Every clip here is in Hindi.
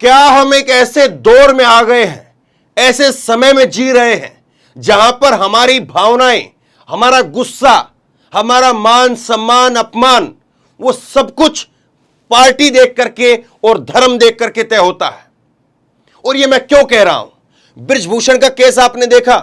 क्या हम एक ऐसे दौर में आ गए हैं, ऐसे समय में जी रहे हैं जहां पर हमारी भावनाएं, हमारा गुस्सा, हमारा मान सम्मान अपमान, वो सब कुछ पार्टी देख करके और धर्म देख करके तय होता है। और ये मैं क्यों कह रहा हूं? बृजभूषण का केस आपने देखा।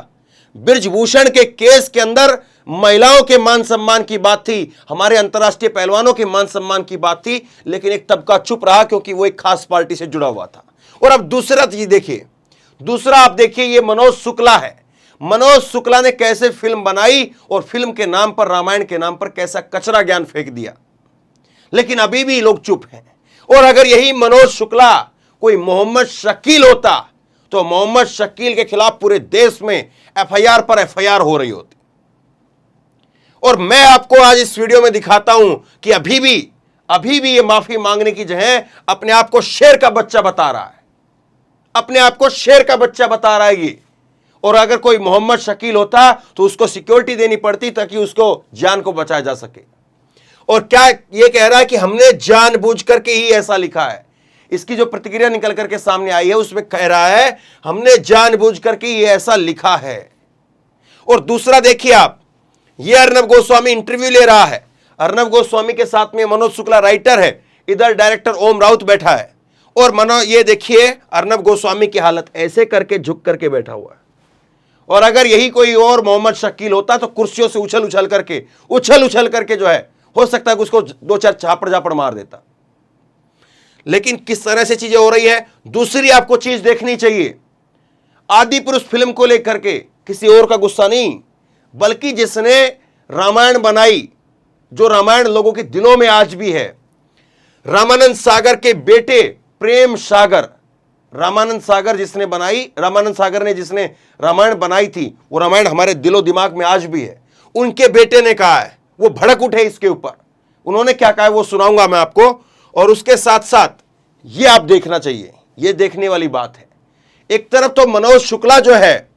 बृजभूषण के केस के अंदर महिलाओं के मान सम्मान की बात थी, हमारे अंतर्राष्ट्रीय पहलवानों के मान सम्मान की बात थी, लेकिन एक तबका चुप रहा क्योंकि वो एक खास पार्टी से जुड़ा हुआ था। और अब दूसरा चीज देखिए, दूसरा आप देखिए, ये मनोज शुक्ला है। मनोज शुक्ला ने कैसे फिल्म बनाई और फिल्म के नाम पर, रामायण के नाम पर कैसा कचरा ज्ञान फेंक दिया, लेकिन अभी भी लोग चुप हैं। और अगर यही मनोज शुक्ला कोई मोहम्मद शकील होता तो मोहम्मद शकील के खिलाफ पूरे देश में एफआईआर पर एफआईआर हो रही होती। और मैं आपको आज इस वीडियो में दिखाता हूं कि अभी भी ये माफी मांगने की जगह अपने आप को शेर का बच्चा बता रहा है, अपने आप को शेर का बच्चा बता रहा है ये। और अगर कोई मोहम्मद शकील होता तो उसको सिक्योरिटी देनी पड़ती ताकि उसको जान को बचाया जा सके। और क्या ये कह रहा है कि हमने जानबूझ करके ही ऐसा लिखा है? इसकी जो प्रतिक्रिया निकल करके सामने आई है उसमें कह रहा है हमने जानबूझ करके ये ऐसा लिखा है। और दूसरा देखिए आप, ये अर्नब गोस्वामी इंटरव्यू ले रहा है। अर्नब गोस्वामी के साथ में मनोज शुक्ला राइटर है, इधर डायरेक्टर ओम राउत बैठा है। और ये देखिए अर्नब गोस्वामी की हालत, ऐसे करके झुक करके बैठा हुआ है। और अगर यही कोई और मोहम्मद शकील होता तो कुर्सियों से उछल उछल करके जो है, हो सकता है कि उसको दो चार झापड़ मार देता। लेकिन किस तरह से चीजें हो रही है। दूसरी आपको चीज देखनी चाहिए, आदि पुरुष फिल्म को लेकर के किसी और का गुस्सा नहीं, बल्कि जिसने रामायण बनाई, जो रामायण लोगों के दिलों में आज भी है, रामानंद सागर के बेटे प्रेम सागर, रामानंद सागर जिसने बनाई, रामानंद सागर ने जिसने रामायण बनाई थी, वो रामायण हमारे दिलो दिमाग में आज भी है। उनके बेटे ने कहा है, वो भड़क उठे इसके ऊपर। उन्होंने क्या कहा है वो सुनाऊंगा मैं आपको। और उसके साथ साथ ये आप देखना चाहिए, ये देखने वाली बात है। एक तरफ तो मनोज शुक्ला जो है,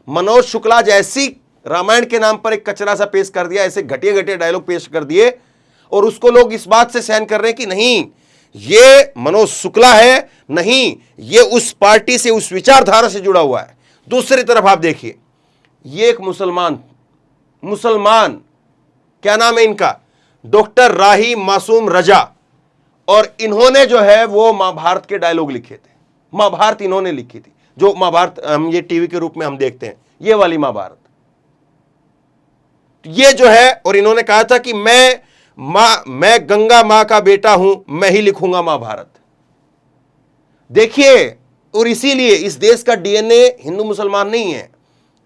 मनोज शुक्ला जैसी रामायण के नाम पर एक कचरा सा पेश कर दिया, ऐसे घटिया डायलॉग पेश कर दिए, और उसको लोग इस बात से सहन कर रहे हैं कि नहीं ये मनोज शुक्ला है, नहीं ये उस पार्टी से, उस विचारधारा से जुड़ा हुआ है। दूसरी तरफ आप देखिए, ये एक मुसलमान क्या नाम है इनका, डॉक्टर राही मासूम रजा, और इन्होंने जो है वो महाभारत के डायलॉग लिखे थे। महाभारत इन्होंने लिखी थी, जो महाभारत हम ये टीवी के रूप में हम देखते हैं, ये वाली महाभारत ये जो है। और इन्होंने कहा था कि मैं गंगा मां का बेटा हूं, मैं ही लिखूंगा महाभारत। देखिए, और इसीलिए इस देश का डीएनए हिंदू मुसलमान नहीं है,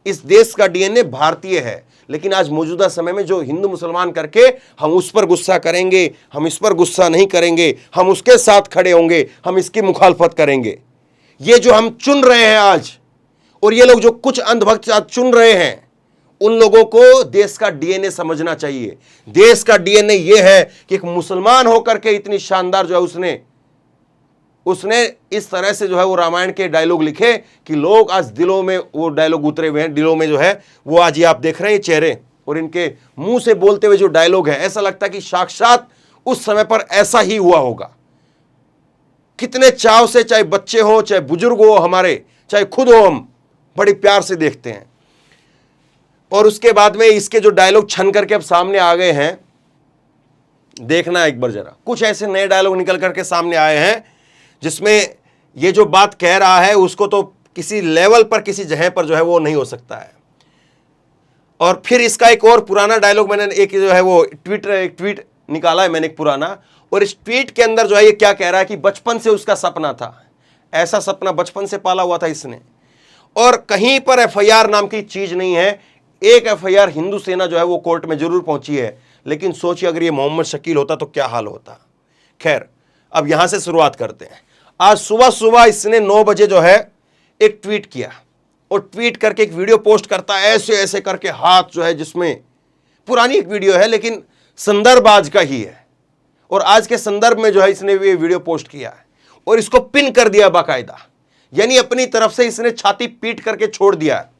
इस देश का डीएनए भारतीय है। लेकिन आज मौजूदा समय में जो हिंदू मुसलमान करके हम उस पर गुस्सा करेंगे, हम इस पर गुस्सा नहीं करेंगे, हम उसके साथ खड़े होंगे, हम इसकी मुखालफत करेंगे। ये जो हम चुन रहे हैं आज, और ये लोग जो कुछ अंधभक्त आज चुन रहे हैं, उन लोगों को देश का डीएनए समझना चाहिए। देश का डीएनए ये है कि एक मुसलमान होकर के इतनी शानदार जो है उसने इस तरह से जो है वो रामायण के डायलॉग लिखे कि लोग आज दिलों में वो डायलॉग उतरे हुए हैं, दिलों में जो है वो आज ये आप देख रहे हैं चेहरे, और इनके मुंह से बोलते हुए जो डायलॉग है, ऐसा लगता है कि साक्षात उस समय पर ऐसा ही हुआ होगा। कितने चाव से, चाहे बच्चे हो, चाहे बुजुर्ग हो हमारे, चाहे खुद हो, हम बड़ी प्यार से देखते हैं। और उसके बाद में इसके जो डायलॉग छन करके अब सामने आ गए हैं, देखना एक बार जरा, कुछ ऐसे नए डायलॉग निकल करके सामने आए हैं जिसमें ये जो बात कह रहा है उसको तो किसी लेवल पर, किसी जगह पर जो है वो नहीं हो सकता है। और फिर इसका एक और पुराना डायलॉग मैंने एक जो है वो ट्वीट निकाला है मैंने एक पुराना, और इस ट्वीट के अंदर जो है ये क्या कह रहा है कि बचपन से उसका सपना था, ऐसा सपना बचपन से पाला हुआ था इसने, और कहीं पर एफआईआर नाम की चीज नहीं है। एक एफआईआर हिंदू सेना जो है वो कोर्ट में जरूर पहुंची है, लेकिन सोचिए अगर ये मोहम्मद शकील होता तो क्या हाल होता। खैर, अब यहां से शुरुआत करते हैं। आज सुबह इसने 9 बजे जो है एक ट्वीट किया, और ट्वीट करके एक वीडियो पोस्ट करता है, ऐसे ऐसे करके हाथ जो है, जिसमें पुरानी एक वीडियो है लेकिन संदर्भ आज का ही है, और आज के संदर्भ में जो है इसने ये वीडियो पोस्ट किया है, और इसको पिन कर दिया बाकायदा। यानी अपनी तरफ से इसने छाती पीट करके छोड़ दिया है।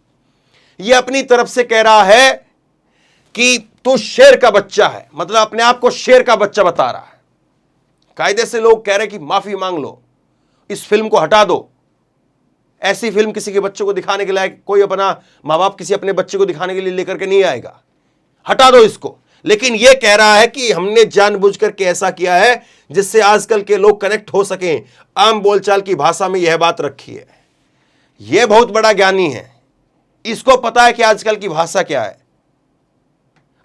ये अपनी तरफ से कह रहा है कि तू शेर का बच्चा है, मतलब अपने आप को शेर का बच्चा बता रहा है। कायदे से लोग कह रहे कि माफी मांग लो, इस फिल्म को हटा दो। ऐसी फिल्म किसी के बच्चों को दिखाने के लायक कोई अपना माँ बाप किसी अपने बच्चे को दिखाने के लिए लेकर के नहीं आएगा। हटा दो इसको। लेकिन यह कह रहा है कि हमने जानबूझकर के ऐसा किया है जिससे आजकल के लोग कनेक्ट हो सकें, आम बोलचाल की भाषा में यह बात रखी है। यह बहुत बड़ा ज्ञानी है, इसको पता है कि आजकल की भाषा क्या है।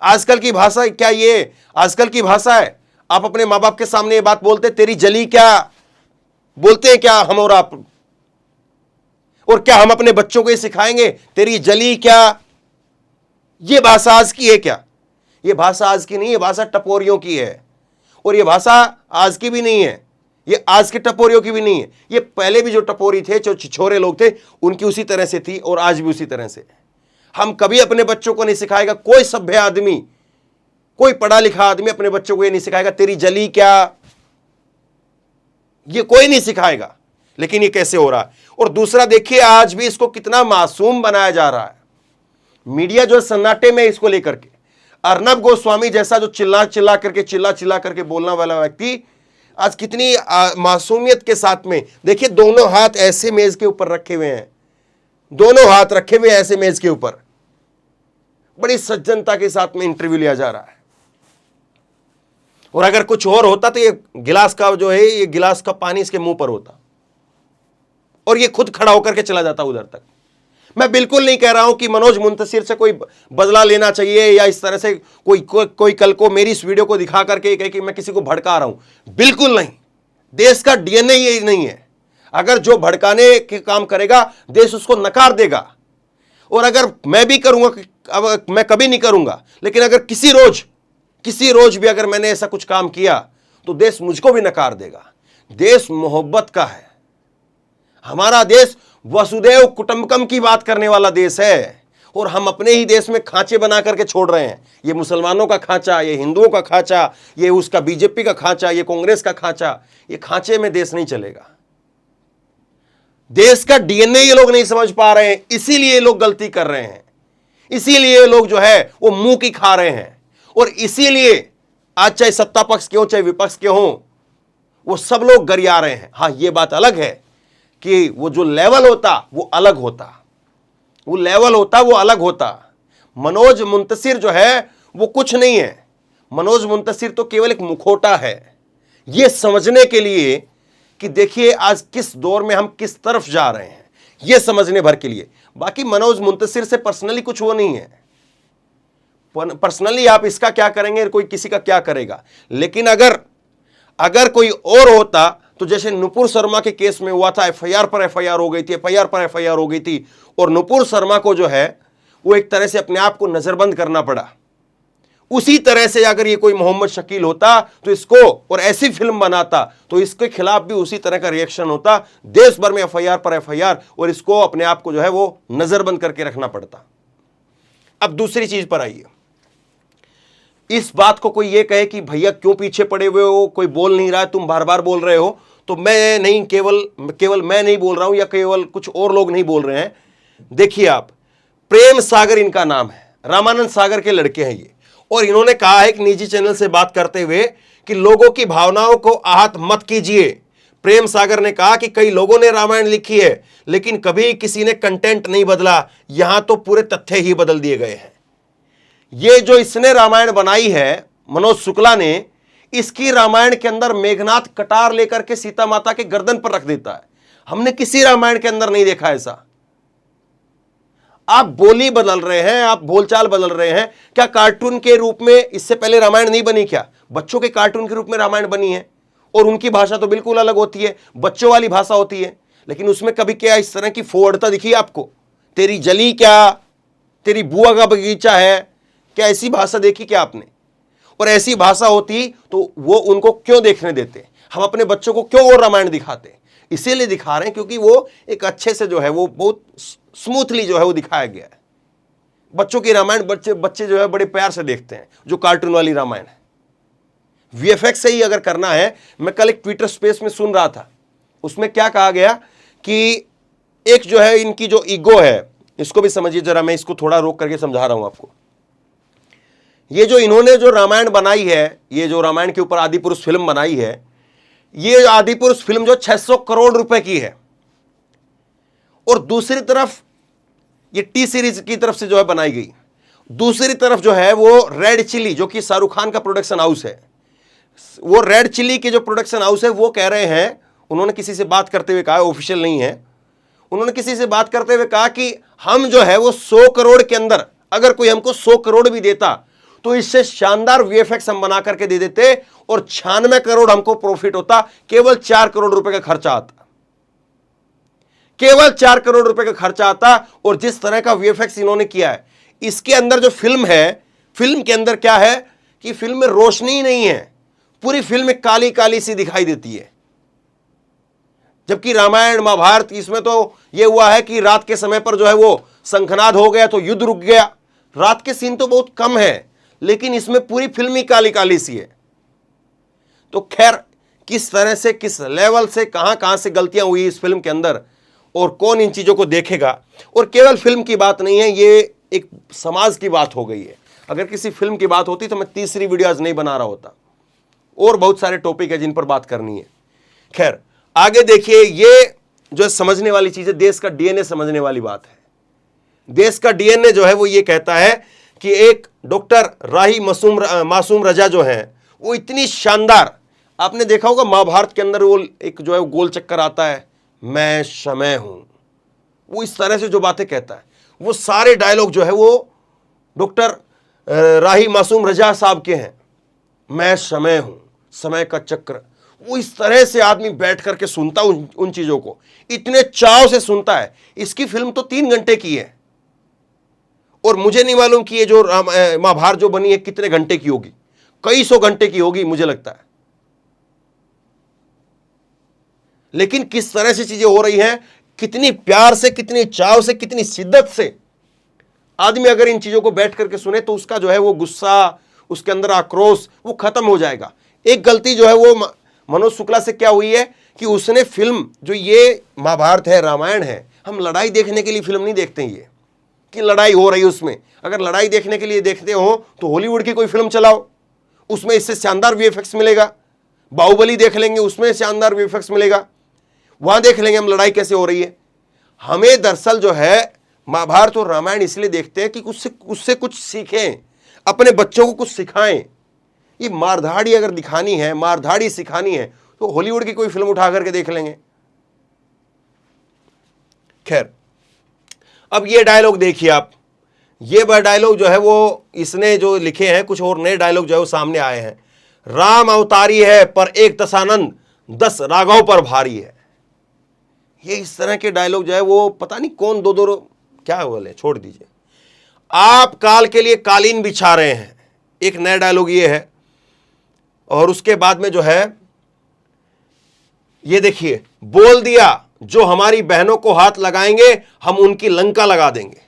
आजकल की भाषा क्या, ये आजकल की भाषा है। आप अपने माँ बाप के सामने ये बात बोलते, तेरी जली क्या, बोलते हैं क्या हम और आप? और क्या हम अपने बच्चों को ये सिखाएंगे तेरी जली क्या? ये भाषा आज की है क्या? ये भाषा आज की नहीं है, भाषा टपोरियों की है। और ये भाषा आज की भी नहीं है, ये आज के टपोरियों की भी नहीं है। ये पहले भी जो टपोरी थे, जो छिछोरे लोग थे, उनकी उसी तरह से थी और आज भी उसी तरह से। हम कभी अपने बच्चों को नहीं सिखाएगा, कोई सभ्य आदमी, कोई पढ़ा लिखा आदमी अपने बच्चों को ये नहीं सिखाएगा तेरी जली क्या, ये कोई नहीं सिखाएगा। लेकिन ये कैसे हो रहा है? और दूसरा देखिए, आज भी इसको कितना मासूम बनाया जा रहा है। मीडिया जो सन्नाटे में इसको लेकर के, अर्नब गोस्वामी जैसा जो चिल्ला चिल्ला करके बोलने वाला व्यक्ति आज कितनी मासूमियत के साथ में, देखिए दोनों हाथ ऐसे मेज के ऊपर रखे हुए हैं, दोनों हाथ रखे हुए ऐसे मेज के ऊपर, बड़ी सज्जनता के साथ में इंटरव्यू लिया जा रहा है। और अगर कुछ और होता तो ये गिलास का जो है, ये गिलास का पानी इसके मुंह पर होता और ये खुद खड़ा होकर के चला जाता उधर तक। मैं बिल्कुल नहीं कह रहा हूं कि मनोज मुंतशिर से कोई बदला लेना चाहिए या इस तरह से कोई कल को मेरी इस वीडियो को दिखा करके कहे कि मैं किसी को भड़का रहा हूं, बिल्कुल नहीं। देश का डीएनए यही नहीं है। अगर जो भड़काने के काम करेगा देश उसको नकार देगा। और अगर मैं भी करूंगा, अब मैं कभी नहीं करूंगा, लेकिन अगर किसी रोज भी अगर मैंने ऐसा कुछ काम किया तो देश मुझको भी नकार देगा। देश मोहब्बत का है। हमारा देश वसुदेव कुटुंबकम की बात करने वाला देश है और हम अपने ही देश में खांचे बना करके छोड़ रहे हैं। ये मुसलमानों का खांचा, ये हिंदुओं का खांचा, ये उसका बीजेपी का खांचा, ये कांग्रेस का खांचा। ये खांचे में देश नहीं चलेगा। देश का डीएनए ये लोग नहीं समझ पा रहे हैं, इसीलिए ये लोग गलती कर रहे हैं, इसीलिए लोग जो है वो मुंह की खा रहे हैं। और इसीलिए आज चाहे सत्ता पक्ष के हो चाहे विपक्ष के हो, वो सब लोग गरिया रहे हैं। हाँ, ये बात अलग है कि वो जो लेवल होता वो अलग होता, वो लेवल होता वो अलग होता। मनोज मुंतशिर जो है वो कुछ नहीं है। मनोज मुंतशिर तो केवल एक मुखौटा है, ये समझने के लिए कि देखिए आज किस दौर में हम किस तरफ जा रहे हैं, ये समझने भर के लिए। बाकी मनोज मुंतशिर से पर्सनली कुछ वो नहीं है। पर्सनली आप इसका क्या करेंगे, कोई किसी का क्या करेगा। लेकिन अगर कोई और होता तो जैसे नुपुर शर्मा के केस में हुआ था, एफआईआर पर एफआईआर हो गई थी, एफआईआर पर एफआईआर हो गई थी और नुपुर शर्मा को जो है वो एक तरह से अपने आप को नजरबंद करना पड़ा। उसी तरह से अगर ये कोई मोहम्मद शकील होता तो इसको और ऐसी फिल्म बनाता तो इसके खिलाफ भी उसी तरह का रिएक्शन होता। देश भर में एफआईआर पर एफआईआर और इसको अपने आप को जो है वो नजरबंद करके रखना पड़ता। अब दूसरी चीज पर आइए। इस बात को कोई ये कहे कि भैया क्यों पीछे पड़े हुए हो, कोई बोल नहीं रहा है, तुम बार बार बोल रहे हो, तो मैं नहीं, केवल मैं नहीं बोल रहा हूं या केवल कुछ और लोग नहीं बोल रहे हैं। देखिए आप, प्रेम सागर इनका नाम है, रामानंद सागर के लड़के हैं ये। और इन्होंने कहा है एक निजी चैनल से बात करते हुए कि लोगों की भावनाओं को आहत मत कीजिए। प्रेम सागर ने कहा कि कई लोगों ने रामायण लिखी है लेकिन कभी किसी ने कंटेंट नहीं बदला, यहां तो पूरे तथ्य ही बदल दिए गए हैं। ये जो इसने रामायण बनाई है मनोज शुक्ला ने, इसकी रामायण के अंदर मेघनाथ कटार लेकर के सीता माता के गर्दन पर रख देता है। हमने किसी रामायण के अंदर नहीं देखा ऐसा। आप बोली बदल रहे हैं, आप बोलचाल बदल रहे हैं। क्या कार्टून के रूप में इससे पहले रामायण नहीं बनी? क्या बच्चों के कार्टून के रूप में रामायण बनी है और उनकी भाषा तो बिल्कुल अलग होती है, बच्चों वाली भाषा होती है। लेकिन उसमें कभी क्या इस तरह की फोड़ता दिखी आपको? तेरी जली क्या, तेरी बुआ का बगीचा है, क्या ऐसी भाषा देखी क्या आपने? और ऐसी भाषा होती तो वो उनको क्यों देखने देते? हम अपने बच्चों को क्यों वो रामायण दिखाते? इसीलिए दिखा रहे हैं क्योंकि वो एक अच्छे से जो है वो बहुत स्मूथली जो है वो दिखाया गया है। बच्चों की रामायण बच्चे जो है बड़े प्यार से देखते हैं, जो कार्टून वाली रामायण है। वीएफएक्स से ही अगर करना है, मैं कल एक ट्विटर स्पेस में सुन रहा था, उसमें क्या कहा गया कि एक जो है इनकी जो ईगो है, इसको भी समझिए जरा, मैं इसको थोड़ा रोक करके समझा रहा हूं आपको। ये जो इन्होंने जो रामायण बनाई है, ये जो रामायण के ऊपर आदि पुरुष फिल्म बनाई है, ये आदि पुरुष फिल्म जो 600 करोड़ रुपए की है, और दूसरी तरफ ये टी सीरीज की तरफ से जो है बनाई गई, दूसरी तरफ जो है वो रेड चिली जो कि शाहरुख खान का प्रोडक्शन हाउस है, वो रेड चिली के जो प्रोडक्शन हाउस है वो कह रहे हैं, उन्होंने किसी से बात करते हुए कहा, ऑफिशियल नहीं है, उन्होंने किसी से बात करते हुए कहा कि हम जो है वो 100 करोड़ के अंदर, अगर कोई हमको 100 करोड़ भी देता तो इससे शानदार वीएफएक्स हम बना करके दे देते और 96 करोड़ हमको प्रॉफिट होता, केवल 4 करोड़ रुपए का खर्चा आता, केवल 4 करोड़ रुपए का खर्चा आता। और जिस तरह का वीएफएक्स इन्होंने किया है, इसके अंदर जो फिल्म है, फिल्म के अंदर क्या है कि फिल्म में रोशनी ही नहीं है, पूरी फिल्म काली काली सी दिखाई देती है। जबकि रामायण महाभारत इसमें तो यह हुआ है कि रात के समय पर जो है वो शंखनाद हो गया तो युद्ध रुक गया, रात के सीन तो बहुत कम है, लेकिन इसमें पूरी फिल्म ही काली काली सी है। तो खैर, किस तरह से, किस लेवल से, कहां कहां से गलतियां हुई इस फिल्म के अंदर, और कौन इन चीजों को देखेगा। और केवल फिल्म की बात नहीं है, ये एक समाज की बात हो गई है। अगर किसी फिल्म की बात होती तो मैं तीसरी वीडियो आज नहीं बना रहा होता, और बहुत सारे टॉपिक है जिन पर बात करनी है। खैर, आगे देखिए, ये जो समझने वाली चीज है, देश का डीएनए समझने वाली बात है। देश का डीएनए जो है वो ये कहता है कि एक डॉक्टर राही मासूम रजा जो है वो इतनी शानदार, आपने देखा होगा महाभारत के अंदर वो एक जो है गोल चक्कर आता है, मैं समय हूं, वो इस तरह से जो बातें कहता है, वो सारे डायलॉग जो है वो डॉक्टर राही मासूम रजा साहब के हैं। मैं समय हूं, समय का चक्र, वो इस तरह से आदमी बैठ करके सुनता उन चीजों को, इतने चाव से सुनता है। इसकी फिल्म तो 3 घंटे की है, और मुझे नहीं मालूम कि ये जो महाभारत जो बनी है कितने घंटे की होगी, कई सौ घंटे की होगी मुझे लगता है। लेकिन किस तरह से चीजें हो रही हैं, कितनी प्यार से, कितनी चाव से, कितनी शिद्दत से आदमी अगर इन चीजों को बैठ करके सुने तो उसका जो है वो गुस्सा, उसके अंदर आक्रोश वो खत्म हो जाएगा। एक गलती जो है वो मनोज शुक्ला से क्या हुई है कि उसने फिल्म जो ये महाभारत है, रामायण है, हम लड़ाई देखने के लिए फिल्म नहीं देखते हैं, ये कि लड़ाई हो रही है उसमें। अगर लड़ाई देखने के लिए देखते हो तो हॉलीवुड की कोई फिल्म चलाओ, उसमें इससे शानदार वीएफएक्स मिलेगा। बाहुबली देख लेंगे, उसमें शानदार वीएफएक्स मिलेगा, वहां देख लेंगे हम लड़ाई कैसे हो रही है। हमें दरअसल जो है महाभारत और रामायण इसलिए देखते हैं कि उससे कुछ सीखें, अपने बच्चों को कुछ सिखाएं। ये मारधाड़ी अगर दिखानी है, मारधाड़ी सिखानी है, तो हॉलीवुड की कोई फिल्म उठा करके देख लेंगे। खैर, अब ये डायलॉग देखिए आप, ये डायलॉग जो है वो इसने जो लिखे हैं, कुछ और नए डायलॉग जो है वो सामने आए हैं। राम अवतारी है पर एक दशानंद 10 राघव पर भारी है। ये इस तरह के डायलॉग जो है वो पता नहीं कौन दो क्या बोले, छोड़ दीजिए। आप काल के लिए कालीन बिछा रहे हैं, एक नया डायलॉग ये है। और उसके बाद में जो है ये देखिए, बोल दिया जो हमारी बहनों को हाथ लगाएंगे हम उनकी लंका लगा देंगे।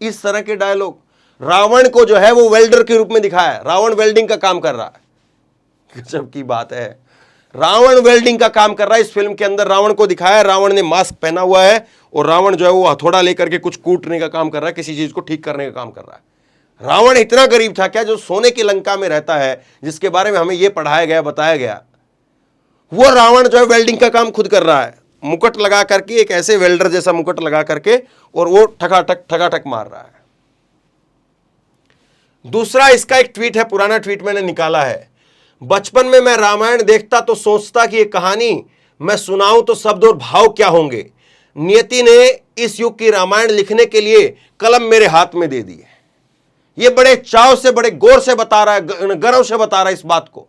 इस तरह के डायलॉग। रावण को जो है वो वेल्डर के रूप में दिखाया है, रावण वेल्डिंग का काम कर रहा है। गजब की बात है, रावण वेल्डिंग का काम कर रहा है। इस फिल्म के अंदर रावण को दिखाया है, रावण ने मास्क पहना हुआ है और रावण जो है वो हथौड़ा लेकर के कुछ कूटने का काम कर रहा है, किसी चीज को ठीक करने का काम कर रहा है। रावण इतना गरीब था क्या, जो सोने की लंका में रहता है, जिसके बारे में हमें यह पढ़ाया गया, बताया गया, वो रावण जो है वेल्डिंग का काम खुद कर रहा है, मुकुट लगा करके, एक ऐसे वेल्डर जैसा मुकुट लगा करके, और वो ठकाठक मार रहा है। दूसरा इसका एक ट्वीट है, पुराना ट्वीट मैंने निकाला है। बचपन में मैं रामायण देखता तो सोचता कि ये कहानी मैं सुनाऊं तो शब्द और भाव क्या होंगे। नियति ने इस युग की रामायण लिखने के लिए कलम मेरे हाथ में दे दी है। ये बड़े चाव से, बड़े गौर से बता रहा है, गर्व से बता रहा है इस बात को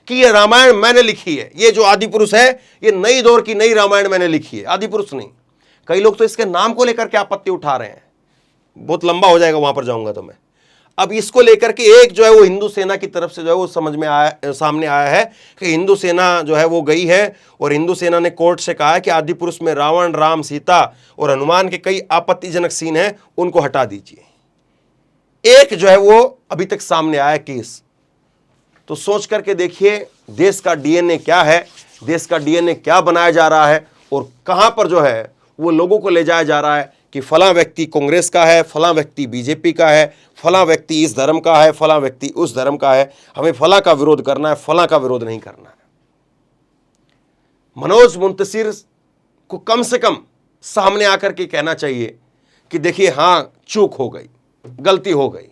कि ये रामायण मैंने लिखी है। ये जो आदि पुरुष है, ये नई दौर की नई रामायण मैंने लिखी है, आदि पुरुष नहीं। कई लोग तो इसके नाम को लेकर के आपत्ति उठा रहे हैं, बहुत लंबा हो जाएगा, वहां पर जाऊंगा तो मैं। अब इसको लेकर के एक जो है वो हिंदू सेना की तरफ से जो है वो समझ में आया, सामने आया है कि हिंदू सेना जो है वो गई है और हिंदू सेना ने कोर्ट से कहा है कि आदि पुरुष में रावण, राम, सीता और हनुमान के कई आपत्तिजनक सीन हैं, उनको हटा दीजिए। एक जो है वो अभी तक सामने आया केस। तो सोच करके देखिए देश का डीएनए क्या है, देश का डीएनए क्या बनाया जा रहा है और कहां पर जो है वो लोगों को ले जाया जा रहा है कि फलां व्यक्ति कांग्रेस का है, फलां व्यक्ति बीजेपी का है, फलां व्यक्ति इस धर्म का है, फलां व्यक्ति उस धर्म का है, हमें फलां का विरोध करना है, फलां का विरोध नहीं करना है। मनोज मुंतशिर को कम से कम सामने आकर के कहना चाहिए कि देखिए हां चूक हो गई, गलती हो गई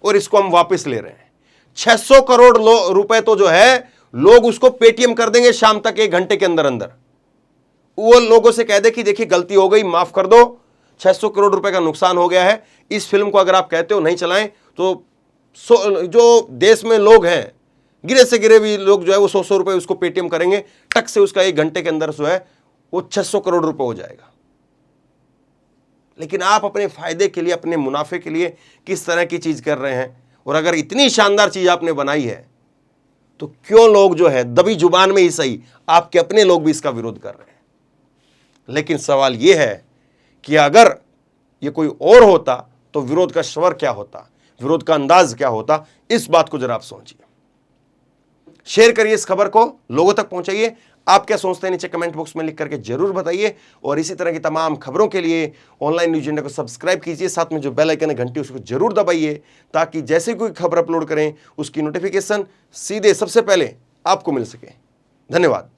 और इसको हम वापस ले रहे हैं। 600 करोड़ रुपए तो जो है लोग उसको पेटीएम कर देंगे शाम तक, 1 घंटे के अंदर अंदर। वो लोगों से कह दे कि देखिए गलती हो गई, माफ कर दो, 600 करोड़ रुपए का नुकसान हो गया है। इस फिल्म को अगर आप कहते हो नहीं चलाएं तो जो देश में लोग हैं, गिरे से गिरे भी लोग जो है वो 100 रुपए उसको पेटीएम करेंगे, टक से उसका 1 घंटे के अंदर जो है वो 600 करोड़ रुपए हो जाएगा। लेकिन आप अपने फायदे के लिए, अपने मुनाफे के लिए किस तरह की चीज कर रहे हैं। और अगर इतनी शानदार चीज आपने बनाई है तो क्यों लोग जो है दबी जुबान में ही सही, आपके अपने लोग भी इसका विरोध कर रहे हैं। लेकिन सवाल यह है कि अगर ये कोई और होता तो विरोध का स्वर क्या होता, विरोध का अंदाज क्या होता, इस बात को जरा आप सोचिए। शेयर करिए इस खबर को, लोगों तक पहुंचाइए। आप क्या सोचते हैं नीचे कमेंट बॉक्स में लिख करके जरूर बताइए। और इसी तरह की तमाम खबरों के लिए ऑनलाइन न्यूज इंडिया को सब्सक्राइब कीजिए, साथ में जो बेल आइकन है घंटी उसको जरूर दबाइए, ताकि जैसे कोई खबर अपलोड करें उसकी नोटिफिकेशन सीधे सबसे पहले आपको मिल सके। धन्यवाद।